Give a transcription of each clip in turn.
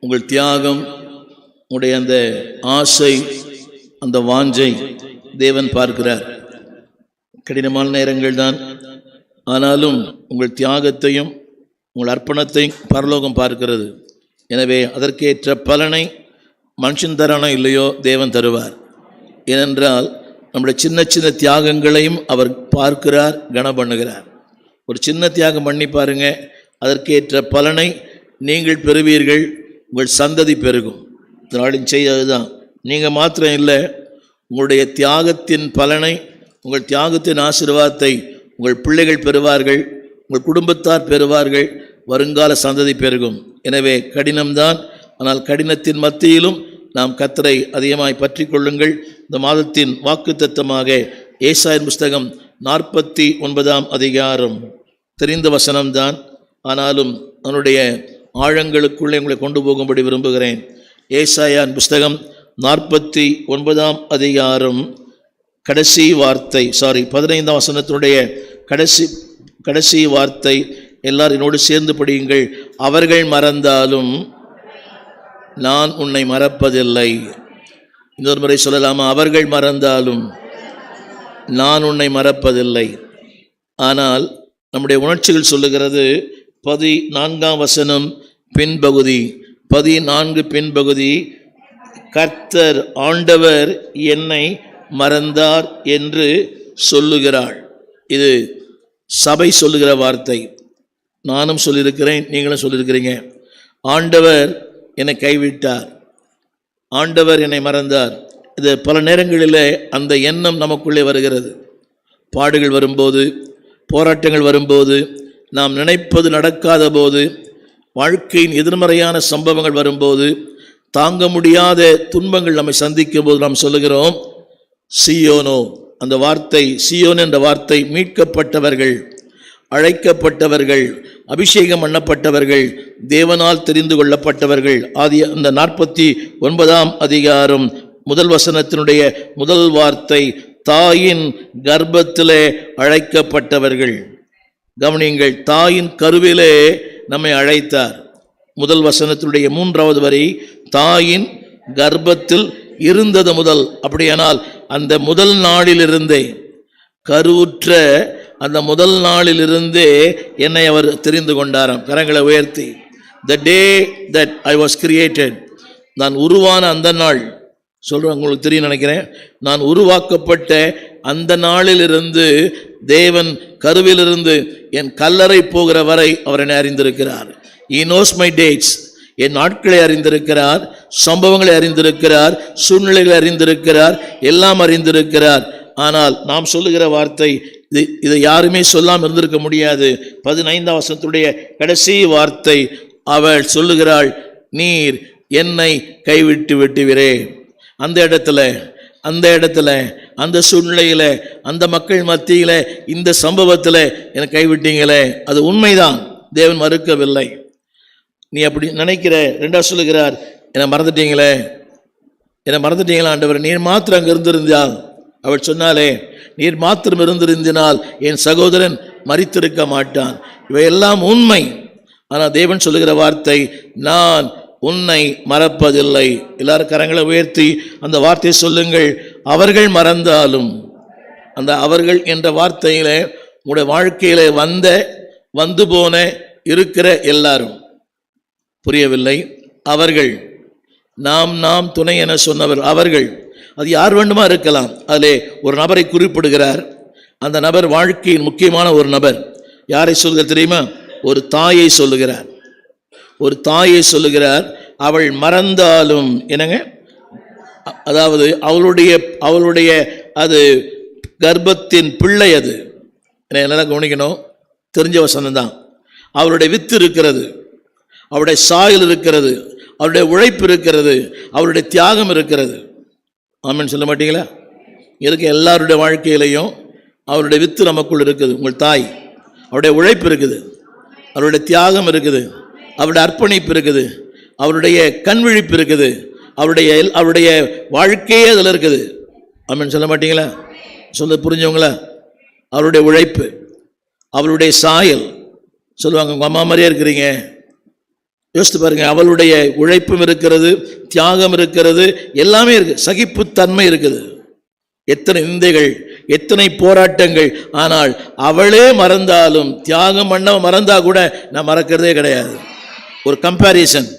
உங்கள் தியாகம், உங்களுடைய அந்த ஆசை, அந்த வாஞ்சை தேவன் பார்க்கிறார். கடினமான நேரங்கள் தான், ஆனாலும் உங்கள் தியாகத்தையும் உங்கள் அர்ப்பணத்தையும் பரலோகம் பார்க்கிறது. எனவே அதற்கேற்ற பலனை மனுஷன் தரானோ இல்லையோ தேவன் தருவார். ஏனென்றால் நம்முடைய சின்ன சின்ன தியாகங்களையும் அவர் பார்க்கிறார், கனம் பண்ணுகிறார். ஒரு சின்ன தியாகம் பண்ணி பாருங்க, அதற்கேற்ற பலனை நீங்கள் பெறுவீர்கள், உங்கள் சந்ததி பெருகும். இதனாலும் செய்ததுதான், நீங்கள் மாத்திரம் இல்லை, உங்களுடைய தியாகத்தின் பலனை, உங்கள் தியாகத்தின் ஆசீர்வாதத்தை உங்கள் பிள்ளைகள் பெறுவார்கள், உங்கள் குடும்பத்தார் பெறுவார்கள், வருங்கால சந்ததி பெருகும். எனவே கடினம்தான், ஆனால் கடினத்தின் மத்தியிலும் நாம் கர்த்தரை அதிகமாய் பற்றி கொள்ளுங்கள். இந்த மாதத்தின் வாக்குத்தத்தமாக ஏசாயின் புஸ்தகம் 49ஆம் அதிகாரம், தெரிந்த வசனம்தான், ஆனாலும் அதனுடைய ஆழங்களுக்குள்ளே உங்களை கொண்டு போகும்படி விரும்புகிறேன். ஏசாயான் புஸ்தகம் 49ஆம் அதிகாரம் கடைசி வார்த்தை, 15ஆம் வசனத்தினுடைய கடைசி வார்த்தை. எல்லாரும் என்னோடு சேர்ந்து படியுங்கள். அவர்கள் மறந்தாலும் நான் உன்னை மறப்பதில்லை. இன்னொரு முறை சொல்லலாமா? அவர்கள் மறந்தாலும் நான் உன்னை மறப்பதில்லை. ஆனால் நம்முடைய உணர்ச்சிகள் சொல்லுகிறது 14ஆம் வசனம் பின்பகுதி, 14 பின்பகுதி, கர்த்தர் ஆண்டவர் என்னை மறந்தார் என்று சொல்லுகிறாள். இது சபை சொல்லுகிற வார்த்தை. நானும் சொல்லியிருக்கிறேன், நீங்களும் சொல்லியிருக்கிறீங்க. ஆண்டவர் என்னை கைவிட்டார், ஆண்டவர் என்னை மறந்தார். இது பல நேரங்களில் அந்த எண்ணம் நமக்குள்ளே வருகிறது. பாடுகள் வரும்போது, போராட்டங்கள் வரும்போது, நாம் நினைப்பது நடக்காத போது, வாழ்க்கையின் எதிர்மறையான சம்பவங்கள் வரும்போது, தாங்க முடியாத துன்பங்கள் நம்மை சந்திக்கும் போது நாம் சொல்லுகிறோம், சீயோனோ. அந்த வார்த்தை, சீயோன் என்ற வார்த்தை, மீட்கப்பட்டவர்கள், அழைக்கப்பட்டவர்கள், அபிஷேகம் பண்ணப்பட்டவர்கள், தேவனால் தெரிந்து கொள்ளப்பட்டவர்கள். அந்த 49ஆம் அதிகாரம் முதல் வசனத்தினுடைய முதல் வார்த்தை, தாயின் கர்ப்பத்திலே அழைக்கப்பட்டவர்கள். கவனியுங்கள், தாயின் கருவிலே நம்மை அழைத்தார். முதல் வசனத்தினுடைய 3வது வரி, தாயின் கர்ப்பத்தில் இருந்தது முதல். அப்படியானால் அந்த முதல் நாளிலிருந்தே, கருவுற்ற அந்த முதல் நாளிலிருந்தே என்னை அவர் தெரிந்து கொண்டாராம். கரங்களை உயர்த்தி, the day that I was created, நான் உருவான அந்த நாள் சொல்கிறேன், உங்களுக்கு தெரியும் நினைக்கிறேன். நான் உருவாக்கப்பட்ட அந்த நாளிலிருந்து தேவன் கருவிலிருந்து என் கல்லறை போகிற வரை அவர் என்னை அறிந்திருக்கிறார். He knows my dates. என் நாட்களை அறிந்திருக்கிறார், சம்பவங்களை அறிந்திருக்கிறார், சூழ்நிலைகளை அறிந்திருக்கிறார், எல்லாம் அறிந்திருக்கிறார். ஆனால் நாம் சொல்லுகிற வார்த்தை, இதை யாருமே சொல்லாமல் இருந்திருக்க முடியாது. 15ஆம் வசனத்துடைய கடைசி வார்த்தை, அவள் சொல்லுகிறாள், நீர் என்னை கைவிட்டு விட்டுவிரே. அந்த இடத்துல அந்த சூழ்நிலையில, அந்த மக்கள் மத்தியில, இந்த சம்பவத்தில் என்னை கைவிட்டீங்களே, அது உண்மைதான், தேவன் மறுக்கவில்லை. நீ அப்படி நினைக்கிற. 2 சொல்லுகிறார், என்னை மறந்துட்டீங்களே, என்னை மறந்துட்டீங்களா ஆண்டவர், நீர் மாத்திரம் அங்கே இருந்திருந்தால். அவள் சொன்னாலே, நீர் மாத்திரம் இருந்திருந்தினால் என் சகோதரன் மரித்திருக்க மாட்டான். இவையெல்லாம் உண்மை. ஆனால் தேவன் சொல்லுகிற வார்த்தை, நான் உன்னை மறப்பதில்லை. எல்லாரும் கரங்களை உயர்த்தி அந்த வார்த்தையை சொல்லுங்கள். அவர்கள் மறந்தாலும், அந்த அவர்கள் என்ற வார்த்தையில உங்களுடைய வாழ்க்கையில வந்து போன இருக்கிற எல்லாரும், புரியவில்லை, அவர்கள், நாம் துணை என சொன்னவர் அவர்கள், அது யார் வேண்டுமா இருக்கலாம். அதிலே ஒரு நபரை குறிப்பிடுகிறார். அந்த நபர் வாழ்க்கையின் முக்கியமான ஒரு நபர். யாரை சொல்லுகிற தெரியுமா? ஒரு தாயை சொல்லுகிறார். ஒரு தாயை சொல்லுகிறார். அவள் மறந்தாலும், என்னங்க, அதாவது அவளுடைய அது கர்ப்பத்தின் பிள்ளை. அது என்ன கவனிக்கணும், தெரிஞ்ச வசனம் தான். அவளுடைய வித்து இருக்கிறது, அவருடைய சாயல் இருக்கிறது, அவருடைய உழைப்பு இருக்கிறது, அவருடைய தியாகம் இருக்கிறது. ஆமென் சொல்ல மாட்டீங்களா? இருக்க எல்லாருடைய வாழ்க்கையிலையும் அவருடைய வித்து நமக்குள் இருக்குது. உங்கள் தாய், அவருடைய உழைப்பு இருக்குது, அவருடைய தியாகம் இருக்குது, அவருடைய அர்ப்பணிப்பு இருக்குது, அவருடைய கண்விழிப்பு இருக்குது, அவருடைய வாழ்க்கையே அதில் இருக்குது. ஆமென் சொல்ல மாட்டீங்களா? சொல்ல புரிஞ்சவங்களா? அவருடைய உழைப்பு, அவருடைய சாயல். சொல்லுவாங்க, உங்கள் அம்மா மாதிரியே இருக்கிறீங்க, யோசித்து பாருங்க, அவளுடைய உழைப்பும் இருக்கிறது, தியாகம் இருக்கிறது, எல்லாமே இருக்கு, சகிப்புத்தன்மை இருக்குது. எத்தனை நிந்தைகள், எத்தனை போராட்டங்கள், ஆனால் அவளே மறந்தாலும், தியாகம் பண்ண மறந்தா கூட நான் மறக்கிறதே கிடையாது. ஒரு கம்பேரிசன்.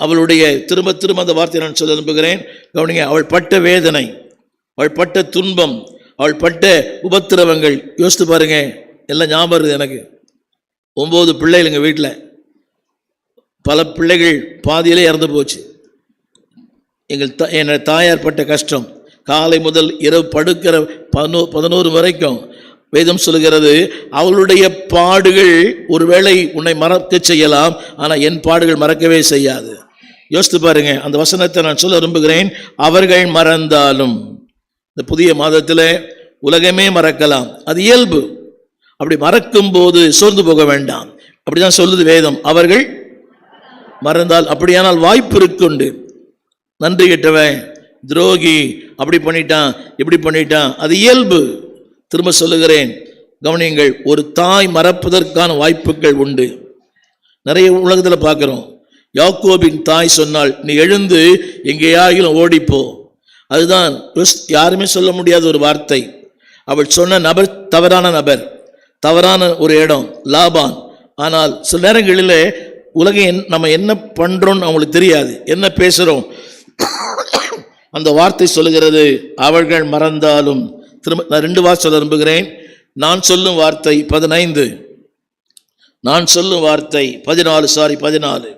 அவளுடைய திரும்ப திரும்ப அந்த வார்த்தையை நான் சொல்ல விரும்புகிறேன், கவனிங்க. அவள் பட்ட வேதனை, அவள் பட்ட துன்பம், அவள் பட்ட உபத்திரவங்கள் யோசித்து பாருங்க. எல்லாம் ஞாபகம் இருக்குது எனக்கு. 9 பிள்ளைகள் எங்கள் வீட்டில், பல பிள்ளைகள் பாதியிலே இறந்து போச்சு. என் தாயார் பட்ட கஷ்டம், காலை முதல் இரவு படுக்கிற 11 வரைக்கும் வேதம் சொல்லுகிறது, அவளுடைய பாடுகள் ஒருவேளை உன்னை மறக்க செய்யலாம், ஆனால் என் பாடுகள் மறக்கவே செய்யாது. யோசித்து பாருங்க. அந்த வசனத்தை நான் சொல்ல விரும்புகிறேன். அவர்கள் மறந்தாலும், இந்த புதிய மாதத்தில் உலகமே மறக்கலாம், அது இயல்பு. அப்படி மறக்கும் போது சோர்ந்து போக வேண்டாம். அப்படிதான் சொல்லுது வேதம். அவர்கள் மறந்தால், அப்படியானால் வாய்ப்பு இருக்குண்டு. நன்றி கெட்டவன், துரோகி, அப்படி பண்ணிட்டான், இப்படி பண்ணிட்டான், அது இயல்பு. திரும்ப சொல்லுகிறேன், கவனியுங்கள். ஒரு தாய் மறப்பதற்கான வாய்ப்புகள் உண்டு. நிறைய உலகத்தில் பார்க்கிறோம். யாக்கோபின் தாய் சொன்னால், நீ எழுந்து எங்கேயாகிலும் ஓடிப்போ. அதுதான் யாருமே சொல்ல முடியாத ஒரு வார்த்தை. அவள் சொன்ன நபர் தவறான நபர், தவறான ஒரு இடம், லாபான். ஆனால் சில நேரங்களில் உலகம் நம்ம என்ன பண்றோம்னு அவங்களுக்கு தெரியாது, என்ன பேசுறோம். அந்த வார்த்தை சொல்லுகிறது, அவர்கள் மறந்தாலும். திரும்ப நான் 2 வார்த்தை சொல்ல விரும்புகிறேன். நான் சொல்லும் வார்த்தை 15, நான் சொல்லும் வார்த்தை 14.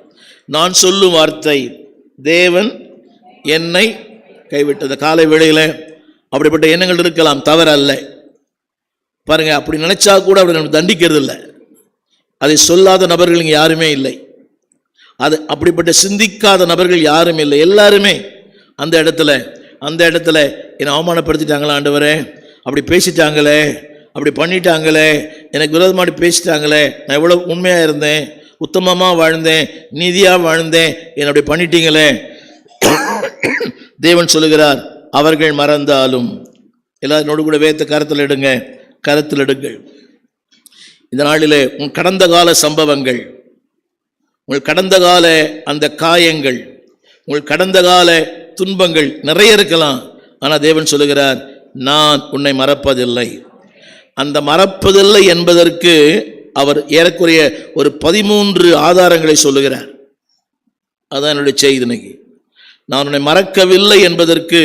நான் சொல்லும் வார்த்தை, தேவன் என்னை கைவிட்டது. காலை வேளையில் அப்படிப்பட்ட எண்ணங்கள் இருக்கலாம், தவறு அல்ல. பாருங்க, அப்படி நினைச்சா கூட அப்படி நம்ம தண்டிக்கிறது இல்லை. அதை சொல்லாத நபர்கள் இங்கே யாருமே இல்லை. அது அப்படிப்பட்ட சிந்திக்காத நபர்கள் யாரும் இல்லை. எல்லாருமே அந்த இடத்துல என்னை அவமானப்படுத்திட்டாங்களா ஆண்டவரே, அப்படி பேசிட்டாங்களே, அப்படி பண்ணிட்டாங்களே, எனக்கு விரோதமாடி பேசிட்டாங்களே, நான் எவ்வளோ உண்மையாக இருந்தேன், உத்தமமாக வாழ்ந்தேன், நீதியாக வாழ்ந்தேன், என்னை அப்படி பண்ணிட்டீங்களே. தேவன் சொல்லுகிறார், அவர்கள் மறந்தாலும். எல்லாரோடு கூட வேத்த கருத்தில் எடுங்கள். இந்த நாளிலே உன் கடந்த கால சம்பவங்கள், உங்கள் கடந்த கால அந்த காயங்கள், உங்கள் கடந்த கால துன்பங்கள் நிறைய இருக்கலாம். ஆனால் தேவன் சொல்லுகிறார், நான் உன்னை மறப்பதில்லை. அந்த மறப்பதில்லை என்பதற்கு அவர் ஏறக்குறைய ஒரு 13 ஆதாரங்களை சொல்லுகிறார். அதான் என்னுடைய செய்தி இன்னைக்கு. நான் உன்னை மறக்கவில்லை என்பதற்கு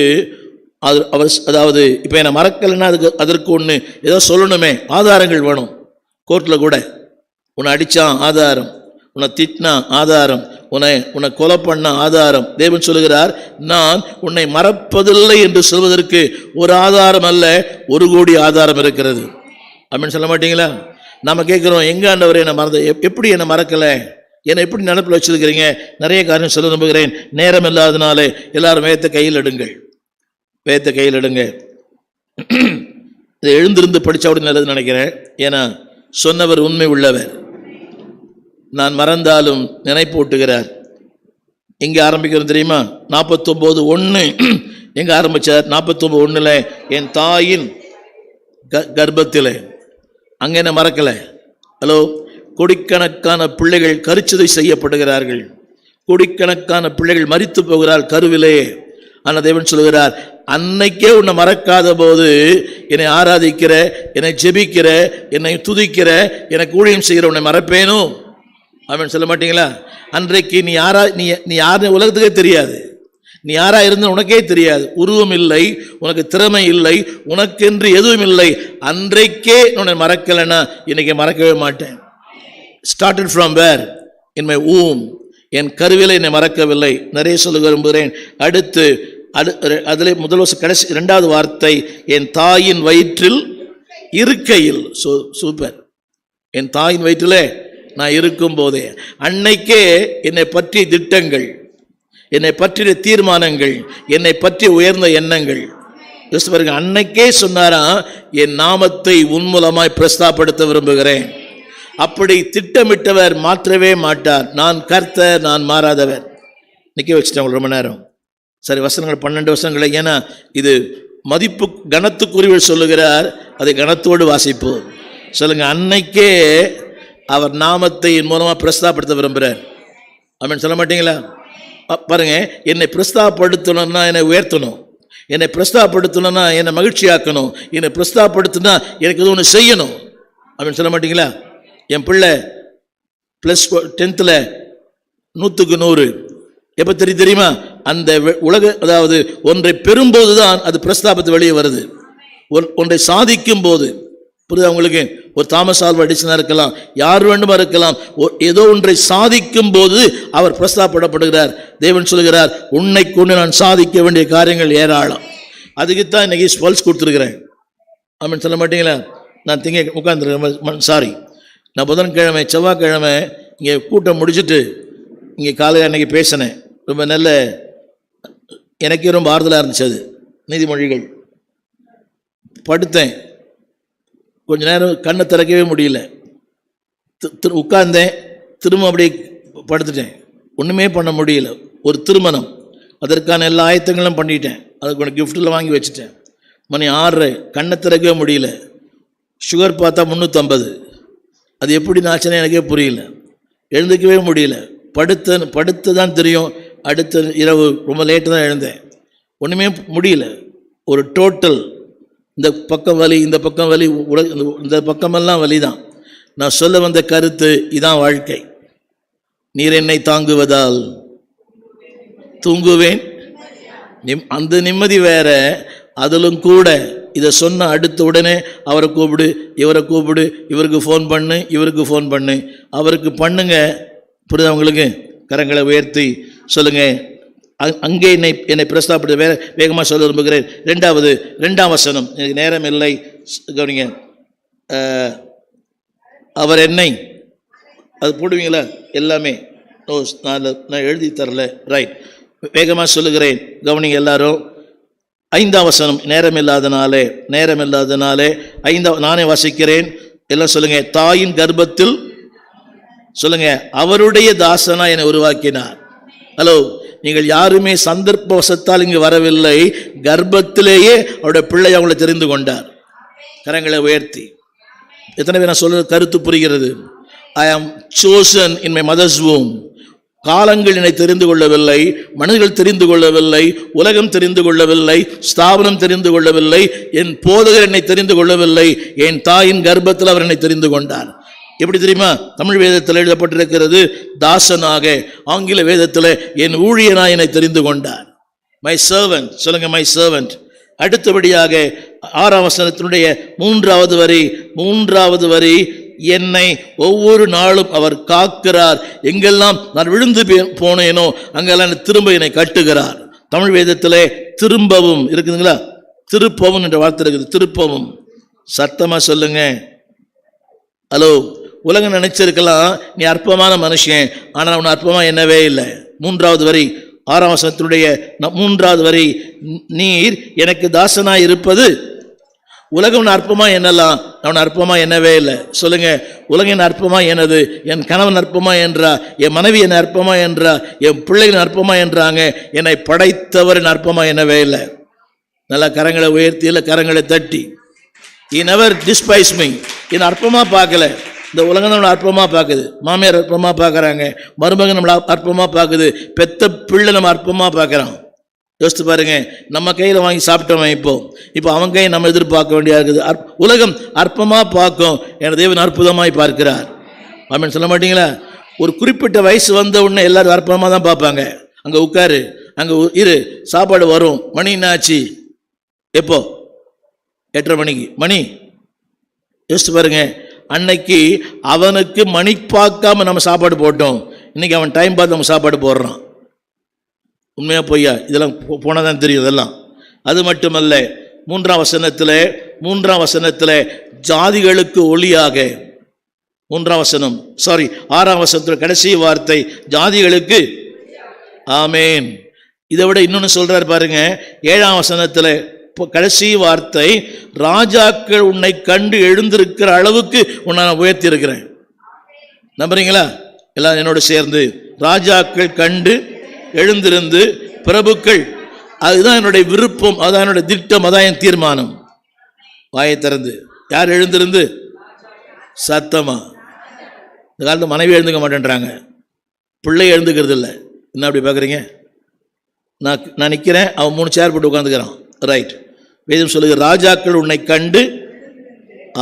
அதாவது இப்போ என்னை மறக்கலைன்னா அதற்கு ஒன்று ஏதோ சொல்லணுமே, ஆதாரங்கள் வேணும். கோர்ட்டில் கூட உன்னை அடித்தான் ஆதாரம், உன்னை திட்டினா ஆதாரம், உன்னை கொலை பண்ண ஆதாரம். தேவன் சொல்லுகிறார், நான் உன்னை மறப்பதில்லை என்று சொல்வதற்கு ஒரு ஆதாரம் அல்ல, 1 கோடி ஆதாரம் இருக்கிறது. அப்படின்னு சொல்ல மாட்டீங்களா? நம்ம கேட்குறோம், எங்கே ஆண்டவரே என்னை மறந்த, எப்படி என்னை மறக்கலை, என்னை எப்படி நினைப்பில் வச்சிருக்கிறீங்க? நிறைய காரணம் சொல்ல நம்புகிறேன். நேரம் இல்லாதனாலே எல்லாரும் வேதத்தை கையில் எடுங்க. இதை எழுந்திருந்து படித்தா அப்படி நல்லதுன்னு நினைக்கிறேன். ஏன்னா சொன்னவர் உண்மை உள்ளவர். நான் மறந்தாலும் நினைப்பூட்டுகிறார். எங்கே ஆரம்பிக்கிறோம் தெரியுமா? 49:1 எங்கே ஆரம்பித்தார்? 49:1 என் தாயின் கர்ப்பத்தில். அங்கே என்ன மறக்கலை? ஹலோ, கோடிக்கணக்கான பிள்ளைகள் கருச்சிதை செய்யப்படுகிறார்கள், கோடிக்கணக்கான பிள்ளைகள் மரித்து போகிறார் கருவிலே. ஆனால் தேவன் சொல்கிறார், அன்னைக்கே உன்னை மறக்காத போது என்னை ஆராதிக்கிற, என்னை ஜெபிக்கிற, என்னை துதிக்கிற, எனக்கு ஊழியம் செய்கிற உன்னை மறப்பேனோ? அவன் சொல்ல மாட்டீங்களா? அன்றைக்கு நீ யாருன்னு உலகத்துக்கே தெரியாது, நீ யாரா இருந்த உனக்கே தெரியாது, உருவம் இல்லை, உனக்கு திறமை இல்லை, உனக்கென்று எதுவும் இல்லை. அன்றைக்கே உன்னை மறக்கலைன்னா இன்னைக்கு மறக்கவே மாட்டேன். Started from where? In my um, என் கருவிலை என்னை மறக்கவில்லை. நிறைய சொல்ல விரும்புகிறேன். அடுத்து அதில் முதல் கடைசி 2வது வார்த்தை, என் தாயின் வயிற்றில் இருக்கையில். சூப்பர். என் தாயின் வயிற்றில் நான் இருக்கும் போதே அன்னைக்கே என்னை பற்றிய திட்டங்கள், என்னை பற்றிய தீர்மானங்கள், என்னை பற்றிய உயர்ந்த எண்ணங்கள். அன்னைக்கே சொன்னாரா, என் நாமத்தை உன் மூலமாய் பிரஸ்தாபப்படுத்த விரும்புகிறேன். அப்படி திட்டமிட்டவர் மாற்றவே மாட்டார். நான் கர்த்தர், நான் மாறாதவர். நிற்க வச்சுட்டேன் ரொம்ப நேரம். சரி, வசனங்கள் 12 வசனங்களை. ஏன்னா இது மதிப்பு கனத்துக்குரியவர் சொல்லுகிறார், அதை கனத்தோடு வாசிப்போம். சொல்லுங்க, அன்னைக்கே அவர் நாமத்தை என் மூலமாக பிரஸ்தாபப்படுத்த விரும்புகிறார். ஆமென் சொல்ல மாட்டீங்களா? பாருங்க, என்னை பிரஸ்தாபப்படுத்தணும்னா என்னை உயர்த்தணும், என்னை பிரஸ்தாபப்படுத்தணும்னா என்னை மகிழ்ச்சியாக்கணும், என்னை பிரஸ்தாபப்படுத்தினா எனக்கு எது ஒன்று செய்யணும். ஆமென் சொல்ல மாட்டீங்களா? என் பிள்ளை +10ல் 100க்கு 100 எப்போ தெரியுமா? அந்த உலக, அதாவது ஒன்றை பெறும்போது தான் அது பிரஸ்தாபத்து வெளியே வருது. ஒன்றை சாதிக்கும் போது, புரியுதா உங்களுக்கு? ஒரு தாமஸ் ஆல்வா எடிசனாக இருக்கலாம், யார் வேண்டுமா இருக்கலாம், ஏதோ ஒன்றை சாதிக்கும் போது அவர் பிரஸ்தாபப்படப்படுகிறார். தேவன் சொல்கிறார், உன்னை கொண்டு நான் சாதிக்க வேண்டிய காரியங்கள் ஏராளம். அதுக்குத்தான் இன்னைக்கு ஸ்பல்ஸ் கொடுத்துருக்கிறேன். ஆமென் சொல்ல மாட்டீங்களா? நான் உட்காந்துருக்கேன், சாரி, நான் புதன்கிழமை செவ்வாய்க்கிழமை இங்கே கூட்டம் முடிச்சுட்டு இங்கே காலையில் அன்றைக்கி பேசினேன். ரொம்ப நல்ல, எனக்கே ரொம்ப ஆறுதலாக இருந்துச்சு. அது நீதிமொழிகள் படுத்தேன், கொஞ்ச நேரம் கண்ணை திறக்கவே முடியல, உட்கார்ந்தேன், திரும்ப அப்படியே படுத்துட்டேன், ஒன்றுமே பண்ண முடியல. ஒரு திருமணம், அதற்கான எல்லா ஆயத்தங்களும் பண்ணிட்டேன், அதுக்கு ஒன்று கிஃப்ட்டில் வாங்கி வச்சுட்டேன். மணி 6, கண்ணை திறக்கவே முடியல. சுகர் பார்த்தா 350. அது எப்படி நாச்சுன்னு எனக்கே புரியல, எழுந்துக்கவே முடியல. படுத்து தான் தெரியும். அடுத்த இரவு ரொம்ப லேட்டு தான் எழுந்தேன், ஒன்றுமே முடியல. ஒரு டோட்டல், இந்த பக்கம் வலி, இந்த பக்கம் வலி, இந்த பக்கமெல்லாம் வலி தான். நான் சொல்ல வந்த கருத்து இதான் வாழ்க்கை. நீர் என்னை தாங்குவதால் தூங்குவேன், அந்த நிம்மதி வேற. அதிலும் கூட இதை சொன்ன அடுத்த உடனே அவரை கூப்பிடு, இவரை கூப்பிடு, இவருக்கு ஃபோன் பண்ணு, இவருக்கு ஃபோன் பண்ணு, அவருக்கு பண்ணுங்க. புரியுதா உங்களுக்கு? கரங்களை உயர்த்தி சொல்லுங்க. அங்கே என்னை பிரஸ்தாபப்படுத்த வேகமாக சொல்ல விரும்புகிறேன். 2ஆம் வசனம், எனக்கு நேரம் இல்லை, கவனிங்க. அவர் என்னை, அது போடுவீங்களா எல்லாமே? நான் எழுதி தரல, ரைட், வேகமாக சொல்லுகிறேன், கவனிங்க எல்லாரும். 5ஆம் வசனம், நேரம் இல்லாதனாலே 5, நானே வாசிக்கிறேன், எல்லாம் சொல்லுங்க. தாயின் கர்ப்பத்தில், சொல்லுங்க, அவருடைய தாசனா என்னை உருவாக்கினார். ஹலோ, நீங்கள் யாருமே சந்தர்ப்பவசத்தால் இங்கு வரவில்லை, கர்ப்பத்திலேயே அவருடைய பிள்ளை அவங்களை தெரிந்து கொண்டார். கரங்களை உயர்த்தி. எத்தனை பேர் நான் சொல்றது கருத்து புரிகிறது? ஐ ஆம் chosen in my mother's womb. காலங்கள் என்னை தெரிந்து கொள்ளவில்லை, மனிதர்கள் தெரிந்து கொள்ளவில்லை, உலகம் தெரிந்து கொள்ளவில்லை, ஸ்தாபனம் தெரிந்து கொள்ளவில்லை, என் போதகர் என்னை தெரிந்து கொள்ளவில்லை, என் தாயின் கர்ப்பத்தில் அவர் என்னை தெரிந்து கொண்டார். எப்படி தெரியுமா? தமிழ் வேதத்தில் எழுதப்பட்டிருக்கிறது, தாசனாக. ஆங்கில வேதத்தில் என் ஊழியனாய் என்னை தெரிந்து கொண்டார். மை சர்வன்ட், சொல்லுங்க, மை சர்வன்ட். அடுத்தபடியாக 6ஆம் வசனத்தினுடைய 3வது வரி, என்னை ஒவ்வொரு நாளும் அவர் காக்கிறார், எங்கெல்லாம் நான் விழுந்து போனேனோ அங்கெல்லாம் திரும்ப என்னை கட்டுகிறார். தமிழ் வேதத்திலே திரும்பவும் இருக்குதுங்களா? திருப்பவும் என்ற வார்த்தை இருக்குது. திருப்பவும், சத்தமா சொல்லுங்க. ஹலோ, உலகம் நினைச்சிருக்கலாம் நீ அற்பமான மனுஷன், ஆனால் அவன் அற்பமா என்னவே இல்லை. 3வது வரி, 6ஆம் வசனத்தினுடைய 3வது வரி, நீர் எனக்கு தாசனாய் இருப்பது, உலகம் அற்பமா என்னலாம், அவன் அற்பமா என்னவே இல்லை. சொல்லுங்க, உலகின் அற்பமா என்னது? என் கணவன் அற்பமா என்றா, என் மனைவி என்ன அற்பமா என்றா, என் பிள்ளைகள் அற்பமா என்றாங்க, என்னை படைத்தவர் அற்பமா என்னவே இல்லை. நல்லா கரங்களை உயர்த்தி, இல்லை கரங்களை தட்டி. He never despised me. என்னை அற்பமா பார்க்கல. இந்த உலகம் நம்மளை அற்பமா பார்க்குது, மாமியார் அற்பமா பார்க்குறாங்க, மருமகன் நம்மளை அற்பமா பார்க்குது, பெத்த பிள்ளை நம்ம அற்பமா பார்க்குறான். யோசித்து பாருங்க, நம்ம கையில் வாங்கி சாப்பிட்டோம், இப்போ அவன் கையை நம்ம எதிர்பார்க்க வேண்டியா இருக்குது. உலகம் அற்பமா பார்க்கும், என் தேவன் அற்புதமாய் பார்க்கிறார். ஆமென் சொல்ல மாட்டீங்களா? ஒரு குறிப்பிட்ட வயசு வந்த உடனே எல்லாரும் அற்பமாக தான் பார்ப்பாங்க. அங்கே உட்காரு, அங்கே இரு, சாப்பாடு வரும். மணி என்னாச்சு? எப்போ? 8:30 மணிக்கு. மணி யோசித்து பாருங்க, அன்னைக்கு அவனுக்கு மணி பார்க்காம நம்ம சாப்பாடு போட்டோம், இன்னைக்கு அவன் டைம் பார்த்து நம்ம சாப்பாடு போடுறான். உண்மையா பொய்யா? இதெல்லாம் போனதான் தெரியும் இதெல்லாம். அது மட்டுமல்ல, 3ஆம் வசனத்தில் ஜாதிகளுக்கு ஒளியாக, 3ஆம் வசனம், சாரி 6ஆம் வசனத்தில் கடைசி வார்த்தை, ஜாதிகளுக்கு. ஆமேன். இதை விட இன்னொன்று சொல்றாரு பாருங்க, 7ஆம் வசனத்தில் கடைசி வார்த்தை, ராஜாக்கள் உன்னை கண்டு எழுந்திருக்கிற அளவுக்கு உன்னை நான் உயர்த்தி இருக்கிறேன். நம்புறீங்களா? எல்லாம் என்னோட சேர்ந்து, ராஜாக்கள் கண்டு எழுந்திருந்து பிரபுக்கள், அதுதான் என்னுடைய விருப்பம், அதான் என்னுடைய திட்டம், அதான் என் தீர்மானம். வாயை திறந்து, யார் எழுந்திருந்து? சத்தமா. இந்த காலத்து மனைவி எழுந்துக்க மாட்டேன்றாங்க, பிள்ளை எழுந்துக்கிறது இல்லை. என்ன அப்படி பார்க்குறீங்க? நான் நிற்கிறேன், அவன் 3 சேர் போட்டு உட்காந்துக்கிறான். ரைட். வேதம் சொல்லுங்க, ராஜாக்கள் உன்னை கண்டு